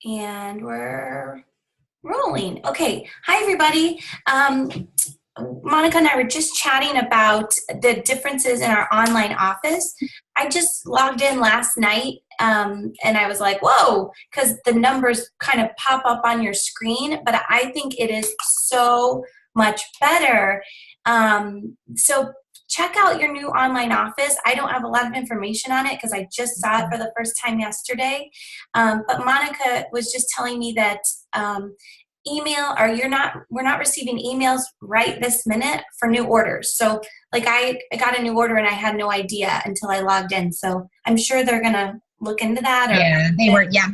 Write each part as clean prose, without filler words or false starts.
And we're rolling. Okay. Hi, everybody. Monica and I were just chatting about the differences in our online office. I just logged in last night and I was like, whoa, because the numbers kind of pop up on your screen, but I think it is so much better. So check out your new online office. I don't have a lot of information on it because I just saw it for the first time yesterday. But Monica was just telling me that we're not receiving emails right this minute for new orders. So like I got a new order and I had no idea until I logged in. So I'm sure they're going to look into that.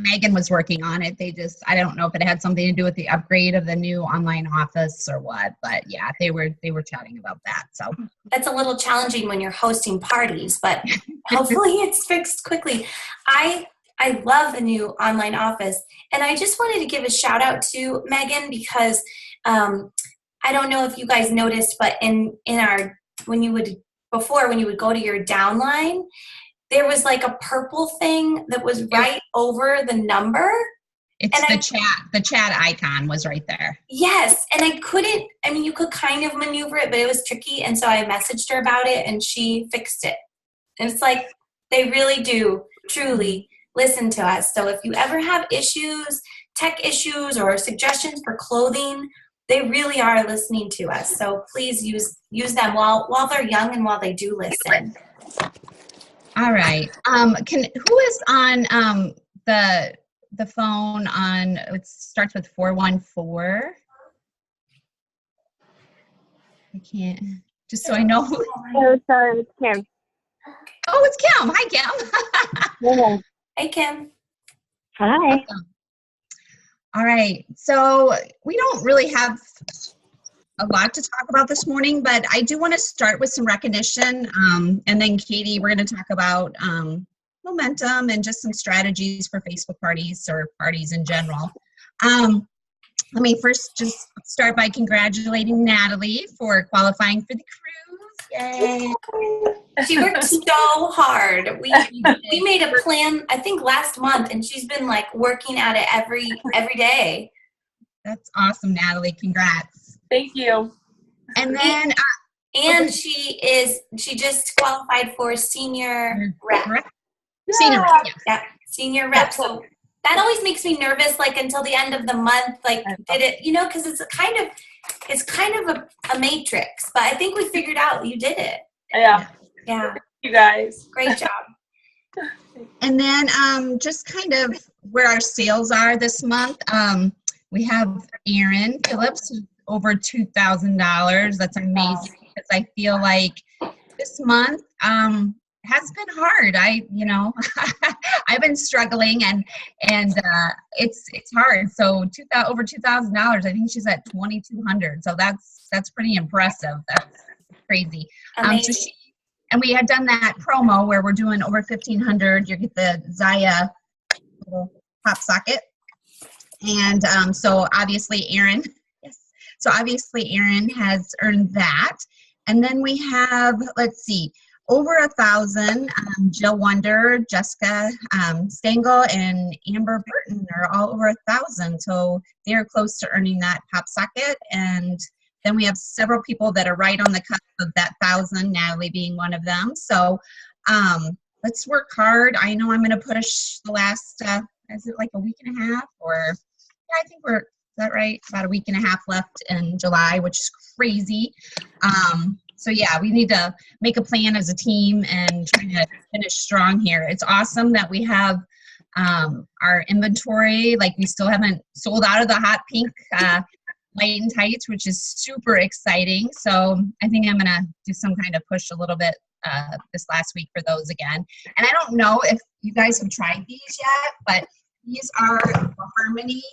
Megan was working on it. I don't know if it had something to do with the upgrade of the new online office or what, but yeah, they were chatting about that. So that's a little challenging when you're hosting parties, but hopefully it's fixed quickly. I love the new online office. And I just wanted to give a shout out to Megan because I don't know if you guys noticed, but when you would go to your downline, there was like a purple thing that was right over the number. The chat icon was right there. Yes. And you could kind of maneuver it, but it was tricky. And so I messaged her about it and she fixed it. And it's like, they really do truly listen to us. So if you ever have issues, tech issues, or suggestions for clothing, they really are listening to us. So please use them while they're young and while they do listen. All right. Who is on the phone on? It starts with 414. I can't. Just so I know. Oh, sorry, it's Kim. Oh, it's Kim. Hi, Kim. Yeah. Hey, Kim. Hi. All right. So we don't really have a lot to talk about this morning, but I do want to start with some recognition. And then Katie, we're going to talk about momentum and just some strategies for Facebook parties or parties in general. Let me first just start by congratulating Nathalie for qualifying for the cruise. Yay! She worked so hard. We made a plan, I think last month, and she's been like working at it every day. That's awesome, Nathalie. Congrats. Thank you. And then she just qualified for senior rep. Senior rep. Yeah, senior rep. So that always makes me nervous, like until the end of the month. Like, did it? Because it's kind of a matrix. But I think we figured out you did it. Yeah. Yeah. Thank you guys. Great job. And then just kind of where our sales are this month. We have Erin Phillips, who's over $2,000. That's amazing because I feel like this month has been hard. I've been struggling and it's hard. So over $2,000. I think she's at 2,200. So that's pretty impressive. That's crazy. And we had done that promo where we're doing over 1,500. You get the Zyia little pop socket. And so obviously Erin has earned that. And then we have, over 1,000. Jill Wonder, Jessica Stengel, and Amber Burton are all over 1,000. So they're close to earning that pop socket. And then we have several people that are right on the cusp of that 1,000, Nathalie being one of them. So let's work hard. I know I'm going to push the last, is it like a week and a half? I think is that right? About a week and a half left in July, which is crazy. So yeah, we need to make a plan as a team and try to finish strong here. It's awesome that we have our inventory. Like we still haven't sold out of the hot pink light and tights, which is super exciting. So I think I'm gonna do some kind of push a little bit this last week for those again. And I don't know if you guys have tried these yet, but these are the Harmony,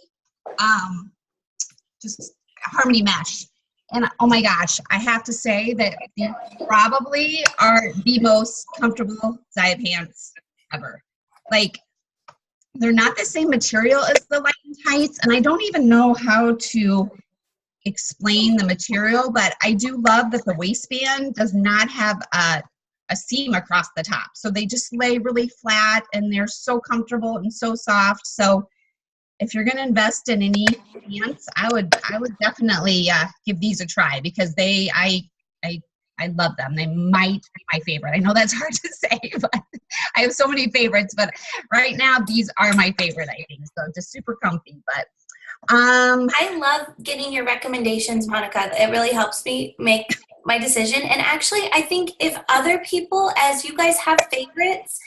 just Harmony mesh. And oh my gosh, I have to say that these probably are the most comfortable Zyia pants ever. Like, they're not the same material as the light and tights, and I don't even know how to explain the material, but I do love that the waistband does not have a seam across the top. So they just lay really flat, and they're so comfortable and so soft. So if you're going to invest in any pants, I would definitely give these a try because I love them. They might be my favorite. I know that's hard to say, but I have so many favorites. But right now, these are my favorite, I think. So just super comfy. But I love getting your recommendations, Monica. It really helps me make my decision. And actually, I think if other people, as you guys have favorites,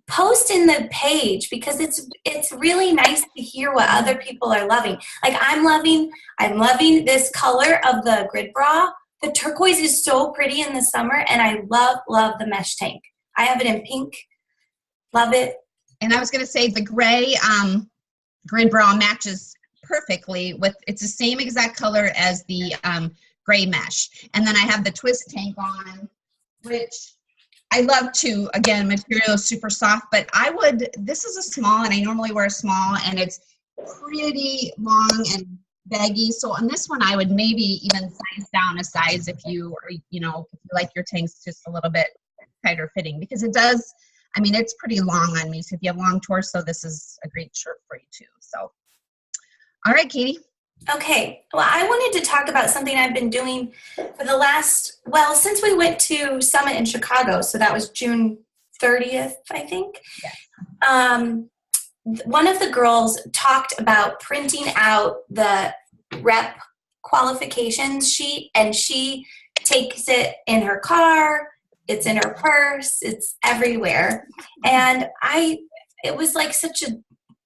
post in the page because it's really nice to hear what other people are loving. Like I'm loving this color of the grid bra. The turquoise is so pretty in the summer, and I love the mesh tank. I have it in pink. Love it. And I was going to say the gray grid bra matches perfectly with, it's the same exact color as the gray mesh. And then I have the twist tank on, which I love too. Again, material is super soft, but this is a small, and I normally wear a small, and it's pretty long and baggy. So on this one, I would maybe even size down a size if you like your tanks just a little bit tighter fitting, because it does, I mean, it's pretty long on me. So if you have long torso, this is a great shirt for you too. So, all right, Katie. Okay. Well, I wanted to talk about something I've been doing for the since we went to Summit in Chicago. So that was June 30th, I think. Yes. One of the girls talked about printing out the rep qualifications sheet, and she takes it in her car, it's in her purse, it's everywhere. And it was like such a,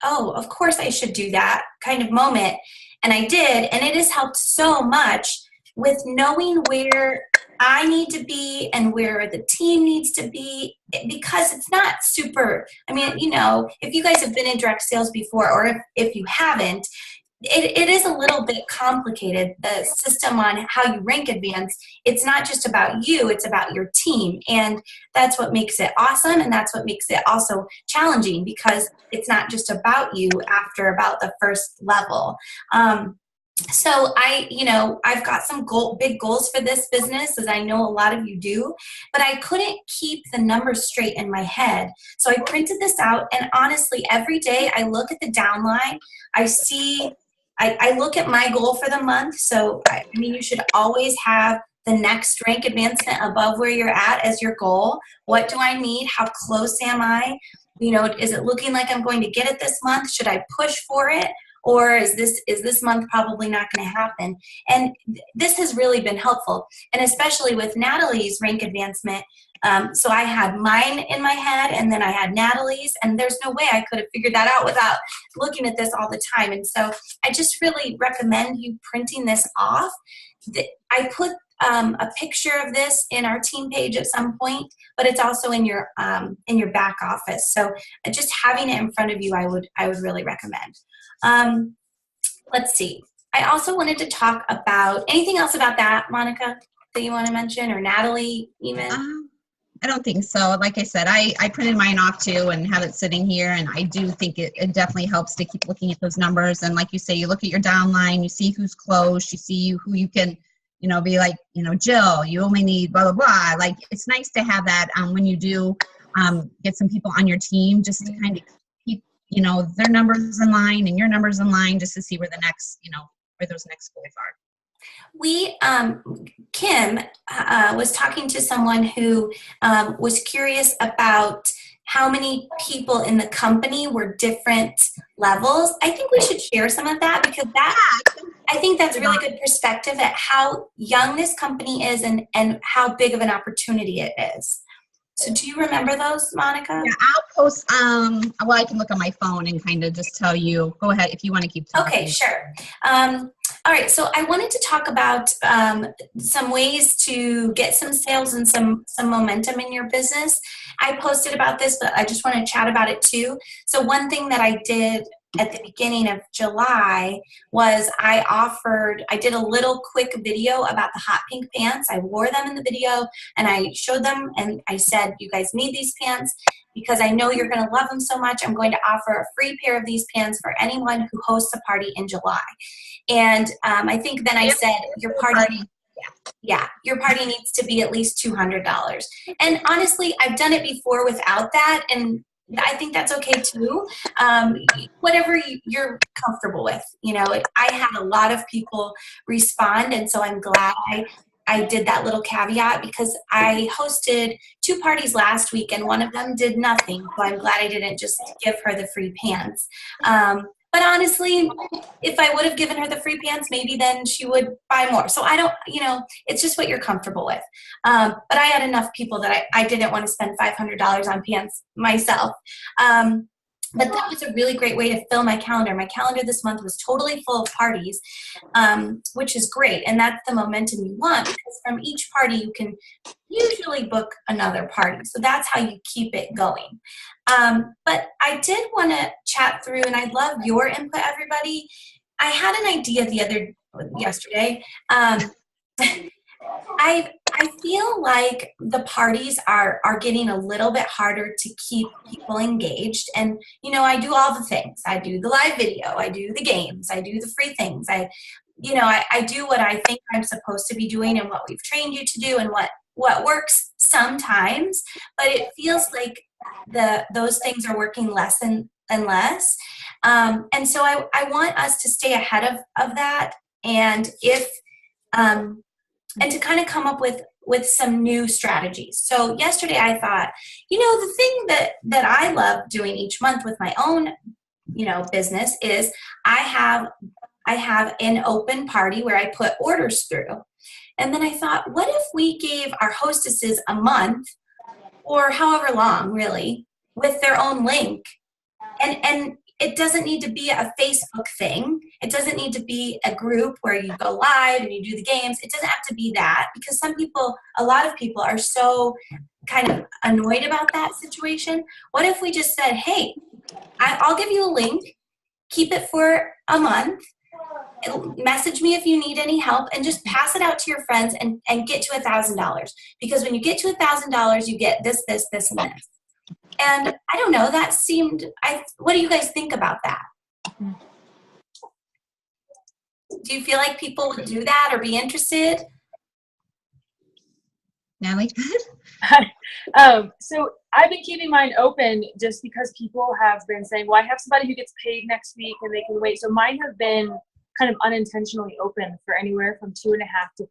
oh, of course I should do that kind of moment. And I did, and it has helped so much with knowing where I need to be and where the team needs to be, because it's not super, I mean, if you guys have been in direct sales before, or if you haven't, it is a little bit complicated, the system on how you rank advance. It's not just about you, it's about your team. And that's what makes it awesome. And that's what makes it also challenging, because it's not just about you after about the first level. So I've got some big goals for this business, as I know a lot of you do, but I couldn't keep the numbers straight in my head. So I printed this out, and honestly, every day I look at the downline, I look at my goal for the month. So, I mean, you should always have the next rank advancement above where you're at as your goal. What do I need? How close am I? Is it looking like I'm going to get it this month? Should I push for it? Or is this month probably not going to happen? And this has really been helpful. And especially with Nathalie's rank advancement. So I had mine in my head, and then I had Nathalie's, and there's no way I could have figured that out without looking at this all the time. And so I just really recommend you printing this off. I put a picture of this in our team page at some point, but it's also in your back office. So just having it in front of you, I would really recommend. Let's see. I also wanted to talk about anything else about that, Monica, that you want to mention, or Nathalie even? I don't think so. Like I said, I printed mine off too and have it sitting here, and I do think it definitely helps to keep looking at those numbers. And like you say, you look at your downline, you see who's close, you see who you can, be like, Jill, you only need blah, blah, blah. Like, it's nice to have that when you do get some people on your team, just to kind of keep, their numbers in line and your numbers in line, just to see where the next, where those next goals are. Kim was talking to someone who was curious about how many people in the company were different levels. I think we should share some of that, because I think that's a really good perspective at how young this company is and how big of an opportunity it is. So do you remember those, Monica? Yeah, I'll post, well, I can look on my phone and kind of just tell you. Go ahead if you want to keep talking. Okay, sure. All right, so I wanted to talk about some ways to get some sales and some momentum in your business. I posted about this, but I just want to chat about it too. So one thing that I did at the beginning of July was I did a little quick video about the hot pink pants. I wore them in the video, and I showed them, and I said, you guys need these pants because I know you're going to love them so much. I'm going to offer a free pair of these pants for anyone who hosts a party in July. And I think then I said, your party needs to be at least $200. And honestly, I've done it before without that, and I think that's okay too. Whatever you're comfortable with. You know, I had a lot of people respond, and so I'm glad I did that little caveat because I hosted 2 parties last week and one of them did nothing. So I'm glad I didn't just give her the free pants. But honestly, if I would have given her the free pants, maybe then she would buy more. So I don't, you know, it's just what you're comfortable with. But I had enough people that I didn't want to spend $500 on pants myself. But that was a really great way to fill my calendar. My calendar this month was totally full of parties, which is great. And that's the momentum you want because from each party you can usually book another party. So that's how you keep it going. But I did want to chat through, and I'd love your input, everybody. I had an idea yesterday. I feel like the parties are getting a little bit harder to keep people engaged. And, you know, I do all the things. I do the live video. I do the games. I do the free things. I do what I think I'm supposed to be doing and what we've trained you to do and what works sometimes. But it feels like those things are working less and less. And so I want us to stay ahead of that. And and to kind of come up with some new strategies. So yesterday I thought, you know, the thing that I love doing each month with my own, you know, business is I have an open party where I put orders through. And then I thought, what if we gave our hostesses a month or however long really with their own link? And it doesn't need to be a Facebook thing. It doesn't need to be a group where you go live and you do the games. It doesn't have to be that because a lot of people are so kind of annoyed about that situation. What if we just said, hey, I'll give you a link, keep it for a month, message me if you need any help, and just pass it out to your friends and get to $1,000. Because when you get to $1,000, you get this, and this. And I don't know, that seemed, what do you guys think about that? Do you feel like people would do that or be interested? Natalie? So I've been keeping mine open just because people have been saying, well, I have somebody who gets paid next week and they can wait. So mine have been kind of unintentionally open for anywhere from 2.5 to 3.5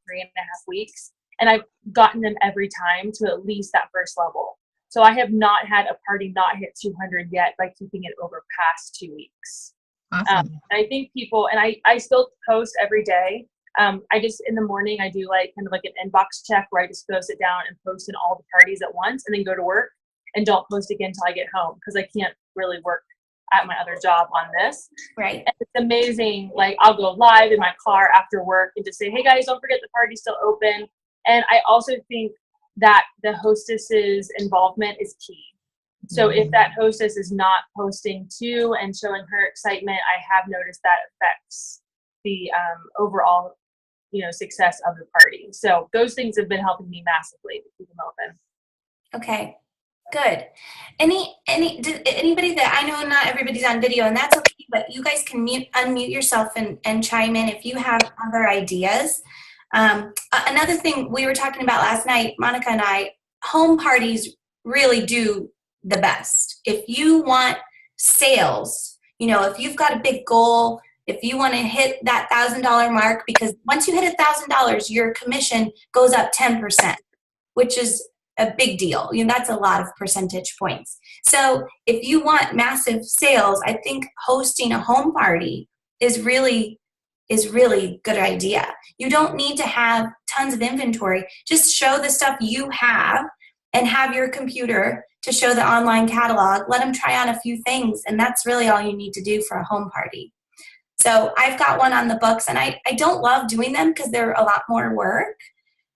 weeks. And I've gotten them every time to at least that first level. So I have not had a party not hit 200 yet by keeping it over past 2 weeks. Awesome. I think people, and I still post every day. I just, in the morning, I do like kind of like an inbox check where I just go sit down and post in all the parties at once and then go to work and don't post again until I get home because I can't really work at my other job on this. Right. And it's amazing. Like I'll go live in my car after work and just say, hey guys, don't forget the party's still open. And I also think that the hostess's involvement is key. So if that hostess is not posting too and showing her excitement, I have noticed that affects the overall, you know, success of the party. So those things have been helping me massively to keep them open. Okay, good. Anybody that, I know not everybody's on video and that's okay, but you guys can unmute yourself and chime in if you have other ideas. Another thing we were talking about last night, Monica and I, home parties really do the best. If you want sales, you know, if you've got a big goal, if you want to hit that $1,000 mark, because once you hit $1,000, your commission goes up 10%, which is a big deal. You know, that's a lot of percentage points. So if you want massive sales, I think hosting a home party is really good idea. You don't need to have tons of inventory. Just show the stuff you have and have your computer to show the online catalog. Let them try on a few things, and that's really all you need to do for a home party. So I've got one on the books, and I don't love doing them because they're a lot more work,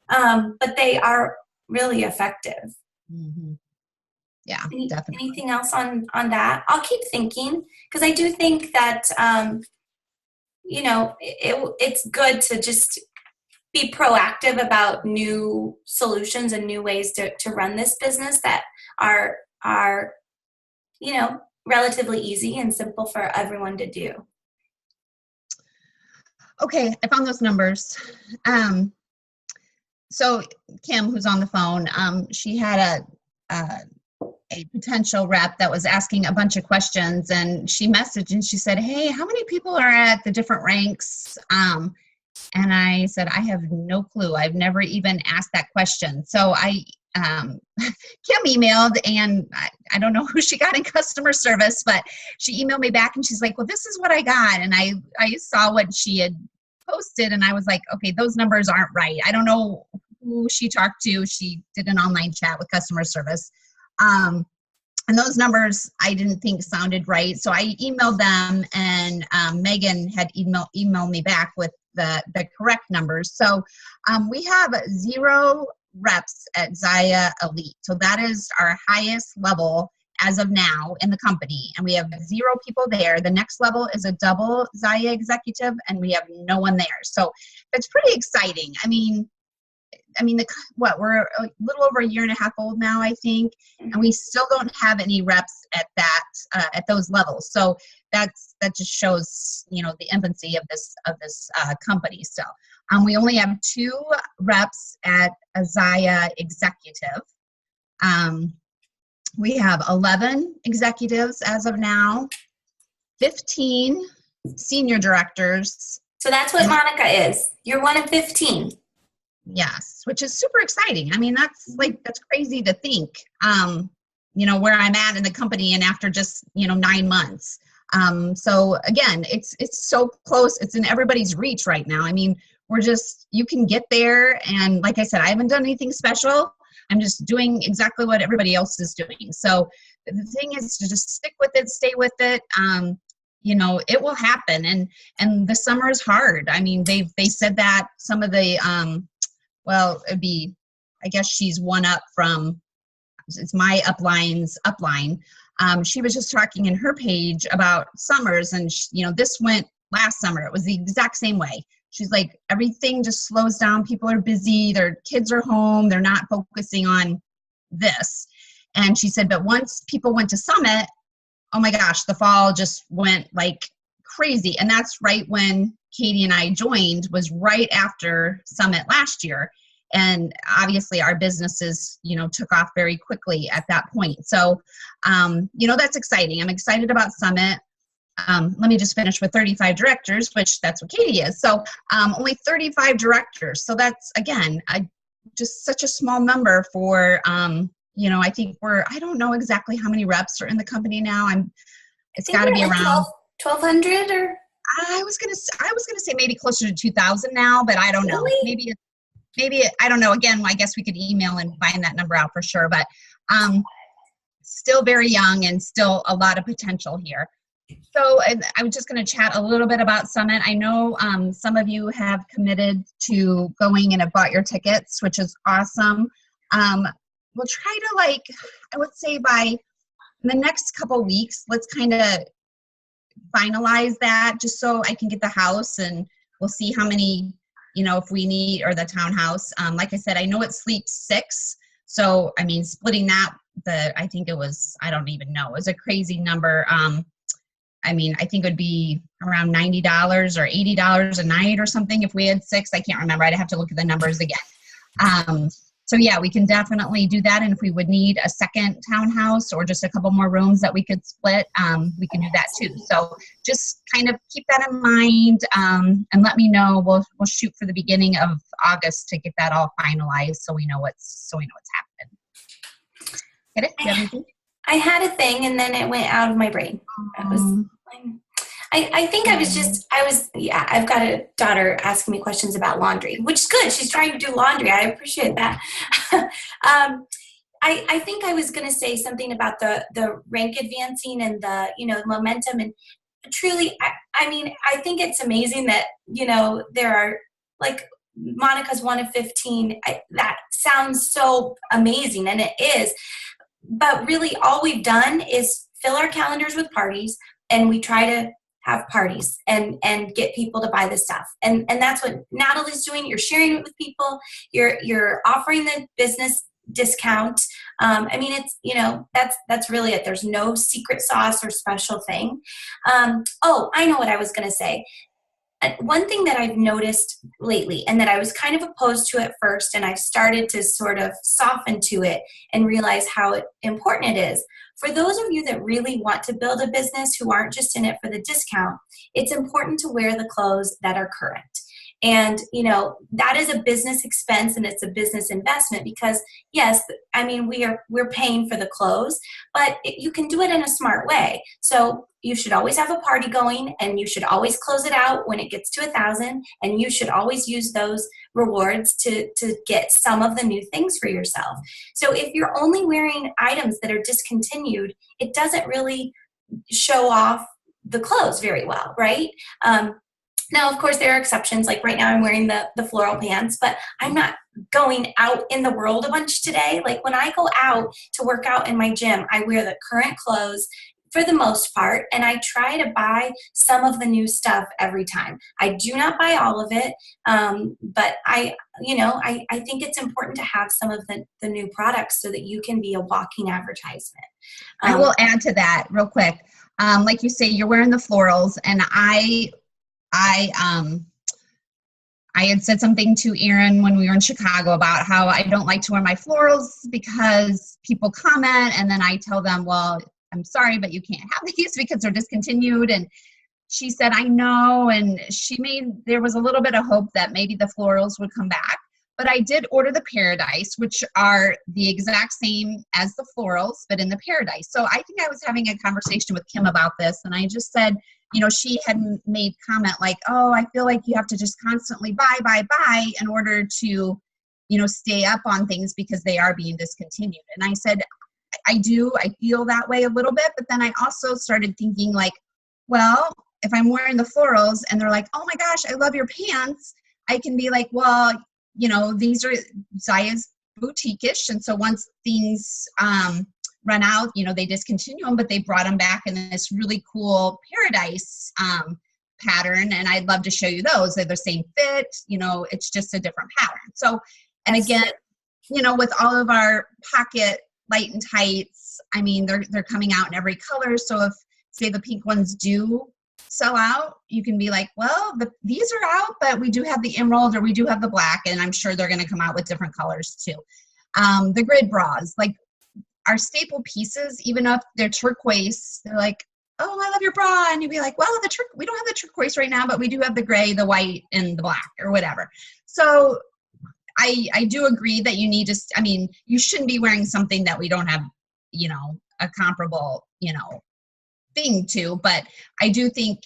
but they are really effective. Mm-hmm. Yeah, definitely. Anything else on that? I'll keep thinking because I do think that you know, it's good to just be proactive about new solutions and new ways to run this business that are, you know, relatively easy and simple for everyone to do. Okay, I found those numbers. So Kim, who's on the phone, she had a potential rep that was asking a bunch of questions, and she messaged and she said, "Hey, how many people are at the different ranks?" And I said, "I have no clue. I've never even asked that question." So Kim emailed, and I don't know who she got in customer service, but she emailed me back and she's like, "Well, this is what I got." And I saw what she had posted, and I was like, okay, those numbers aren't right. I don't know who she talked to. She did an online chat with customer service. And those numbers I didn't think sounded right. So I emailed them, and Megan had emailed me back with the correct numbers. So we have 0 reps at Zyia Elite. So that is our highest level as of now in the company. And we have 0 people there. The next level is a double Zyia executive, and we have no one there. So that's pretty exciting. I mean, we're a little over a year and a half old now, I think, and we still don't have any reps at at those levels. So that just shows, the infancy of this company. So we only have 2 reps at a Zyia executive. We have 11 executives as of now, 15 senior directors. So that's what Monica is. You're one of 15. Yes, which is super exciting. I mean, that's crazy to think, where I'm at in the company, and after just, 9 months. So again, it's so close. It's in everybody's reach right now. I mean, you can get there. And like I said, I haven't done anything special. I'm just doing exactly what everybody else is doing. So the thing is to just stick with it, stay with it. It will happen. And the summer is hard. I mean, they said that some of the, it'd be, I guess she's one up from, it's my upline's upline. She was just talking in her page about summers, and this went last summer. It was the exact same way. She's like, everything just slows down. People are busy. Their kids are home. They're not focusing on this. And she said, but once people went to Summit, oh my gosh, the fall just went like crazy. And that's right when Katie and I joined, was right after Summit last year. And obviously our businesses, took off very quickly at that point. So, that's exciting. I'm excited about Summit. Let me just finish with 35 directors, which that's what Katie is. So only 35 directors. So that's, again, just such a small number for, I think I don't know exactly how many reps are in the company now. It's got to be around 1,200 or? I was gonna say maybe closer to 2,000 now, but I don't know. Really? Maybe I don't know. Again, I guess we could email and find that number out for sure. But still very young and still a lot of potential here. So I was just going to chat a little bit about Summit. I know some of you have committed to going and have bought your tickets, which is awesome. We'll try to I would say by the next couple weeks, let's kind of finalize that just so I can get the house, and we'll see how many, if we need, or the townhouse. Like I said, I know it sleeps 6. So, I mean, splitting that, I think it was, I don't even know. It was a crazy number. I mean, I think it would be around $90 or $80 a night or something if we had 6. I can't remember. I'd have to look at the numbers again. So yeah, we can definitely do that. And if we would need a second townhouse or just a couple more rooms that we could split, we can do that too. So just kind of keep that in mind, and let me know. We'll shoot for the beginning of August to get that all finalized, so we know what's happening. Get it? Do you have anything? I had a thing, and then it went out of my brain. I think I've got a daughter asking me questions about laundry, which is good. She's trying to do laundry. I appreciate that. I think I was going to say something about the rank advancing and the, momentum. And truly, I think it's amazing that, there are, like, Monica's one of 15. That sounds so amazing, and it is. But really, all we've done is fill our calendars with parties, and we try to have parties and get people to buy the stuff. And that's what Nathalie's doing. You're sharing it with people. You're offering the business discount. It's, that's really it. There's no secret sauce or special thing. I know what I was going to say. one thing that I've noticed lately, and that I was kind of opposed to at first, and I've started to sort of soften to it and realize how important it is. For those of you that really want to build a business who aren't just in it for the discount, it's important to wear the clothes that are current. And, that is a business expense and it's a business investment because, yes, I mean, we're paying for the clothes, but you can do it in a smart way. So you should always have a party going and you should always close it out when it gets to 1,000, and you should always use those rewards to get some of the new things for yourself. So if you're only wearing items that are discontinued, it doesn't really show off the clothes very well, right? Now, of course, there are exceptions. Like right now I'm wearing the floral pants, but I'm not going out in the world a bunch today. Like when I go out to work out in my gym, I wear the current clothes for the most part, and I try to buy some of the new stuff every time. I do not buy all of it, but I think it's important to have some of the new products so that you can be a walking advertisement. I will add to that real quick. Like you say, you're wearing the florals, and I had said something to Erin when we were in Chicago about how I don't like to wear my florals because people comment, and then I tell them, well, I'm sorry, but you can't have these because they're discontinued. And she said, I know. And there was a little bit of hope that maybe the florals would come back. But I did order the Paradise, which are the exact same as the florals, but in the Paradise. So I think I was having a conversation with Kim about this, and I just said, she had made comment like, oh, I feel like you have to just constantly buy in order to, stay up on things because they are being discontinued. And I said, I feel that way a little bit, but then I also started thinking like, well, if I'm wearing the florals and they're like, oh my gosh, I love your pants, I can be like, well, these are Zyia's boutique-ish, and so once things run out, they discontinue them, but they brought them back in this really cool Paradise pattern, and I'd love to show you those. They're the same fit, it's just a different pattern. So, and again, with all of our pocket light and tights, I mean, they're coming out in every color. So if, say, the pink ones do sell out, you can be like, well, these are out, but we do have the emerald or we do have the black, and I'm sure they're going to come out with different colors too. The grid bras, like our staple pieces, even if they're turquoise, they're like, oh, I love your bra. And you'd be like, well, we don't have the turquoise right now, but we do have the gray, the white, and the black or whatever. So I do agree that you need to, you shouldn't be wearing something that we don't have, a comparable, thing to, but I do think,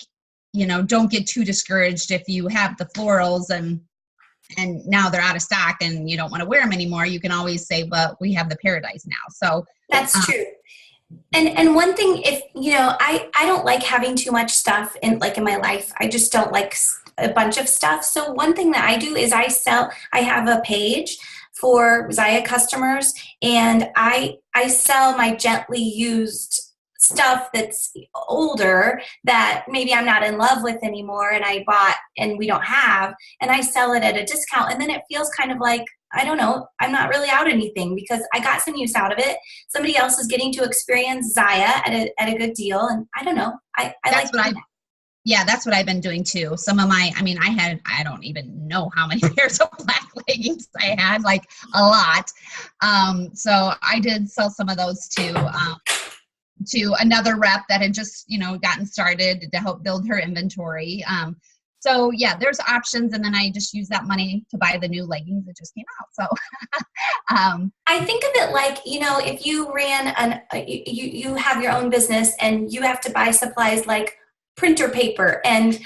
don't get too discouraged if you have the florals and now they're out of stock and you don't want to wear them anymore. You can always say, well, we have the Paradise now. So that's true. And one thing, if, I don't like having too much stuff in my life. I just don't like a bunch of stuff. So one thing that I do is I have a page for Zyia customers, and I sell my gently used stuff that's older that maybe I'm not in love with anymore and I bought and we don't have, and I sell it at a discount, and then it feels kind of like, I don't know, I'm not really out anything because I got some use out of it. Somebody else is getting to experience Zyia at a good deal, and I don't know. I like that. Yeah, that's what I've been doing too. Some of my, I don't even know how many pairs of black leggings I had, like a lot. So I did sell some of those to another rep that had just, gotten started to help build her inventory. So yeah, there's options. And then I just use that money to buy the new leggings that just came out. So, I think of it like, if you ran you have your own business and you have to buy supplies like printer paper and,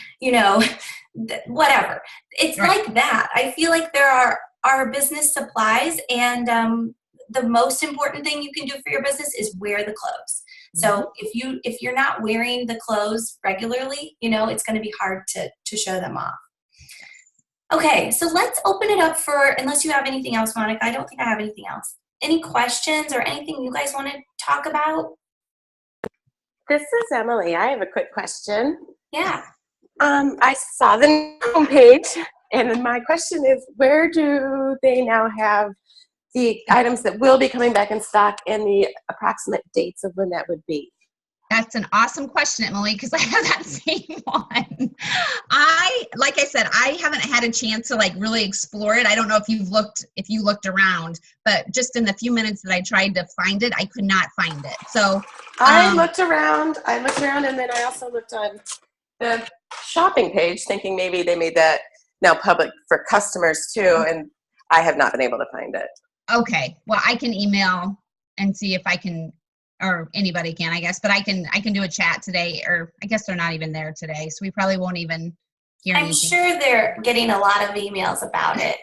whatever. It's right. Like that. I feel like there are business supplies, and the most important thing you can do for your business is wear the clothes. So if you're not wearing the clothes regularly, it's going to be hard to show them off. Okay, so let's open it up unless you have anything else, Monica. I don't think I have anything else. Any questions or anything you guys want to talk about? This is Emily. I have a quick question. Yeah. I saw the homepage, and my question is, where do they now have the items that will be coming back in stock and the approximate dates of when that would be? That's an awesome question, Emily, because I have that same one. Like I said, I haven't had a chance to like really explore it. I don't know if you looked around, but just in the few minutes that I tried to find it, I could not find it. So I looked around, and then I also looked on the shopping page, thinking maybe they made that now public for customers too, and I have not been able to find it. Okay, well, I can email and see if I can, or anybody can, I guess, but I can do a chat today, or I guess they're not even there today, so we probably won't even hear I'm anything sure they're getting a lot of emails about it.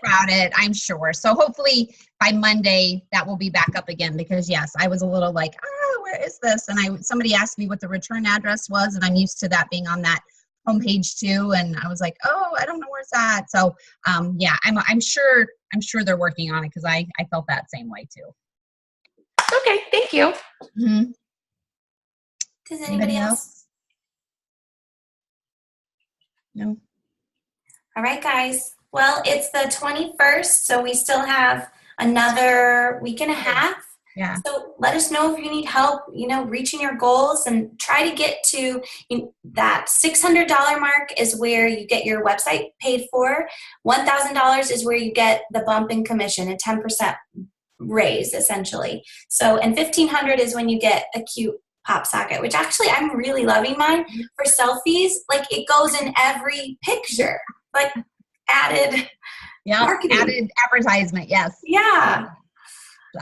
I'm sure. So hopefully by Monday that will be back up again, because yes, I was a little like, where is this? And somebody asked me what the return address was, and I'm used to that being on that homepage too, and I was like, oh, I don't know where's that. So yeah, I'm sure they're working on it, because I felt that same way too. Okay, thank you. Mm-hmm. Does anybody else? No. All right, guys. Well, it's the 21st, so we still have another week and a half. Yeah. So let us know if you need help, reaching your goals, and try to get to that $600 mark is where you get your website paid for. $1,000 is where you get the bump in commission, a 10% raise essentially. So, and $1,500 is when you get a cute pop socket, which actually I'm really loving mine for selfies. Like it goes in every picture, like added marketing. Added advertisement. Yes. Yeah.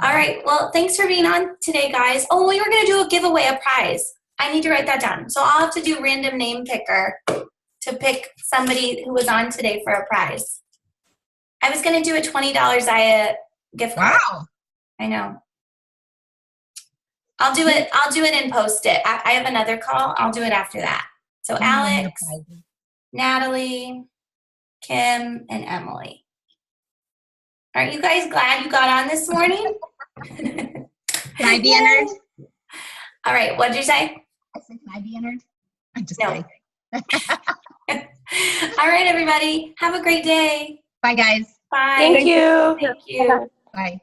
All right. Well, thanks for being on today, guys. Oh, we were going to do a giveaway, a prize. I need to write that down. So I'll have to do random name picker to pick somebody who was on today for a prize. I was going to do a $20 Zyia gift card. Wow. I know. I'll do it and post it. I have another call. I'll do it after that. So Alex, Natalie, Kim, and Emily. Aren't you guys glad you got on this morning? Can I be entered? All right. What did you say? I said, can I be entered? I'm just No. kidding. All right, everybody. Have a great day. Bye, guys. Bye. Thank you. Thank you. Bye.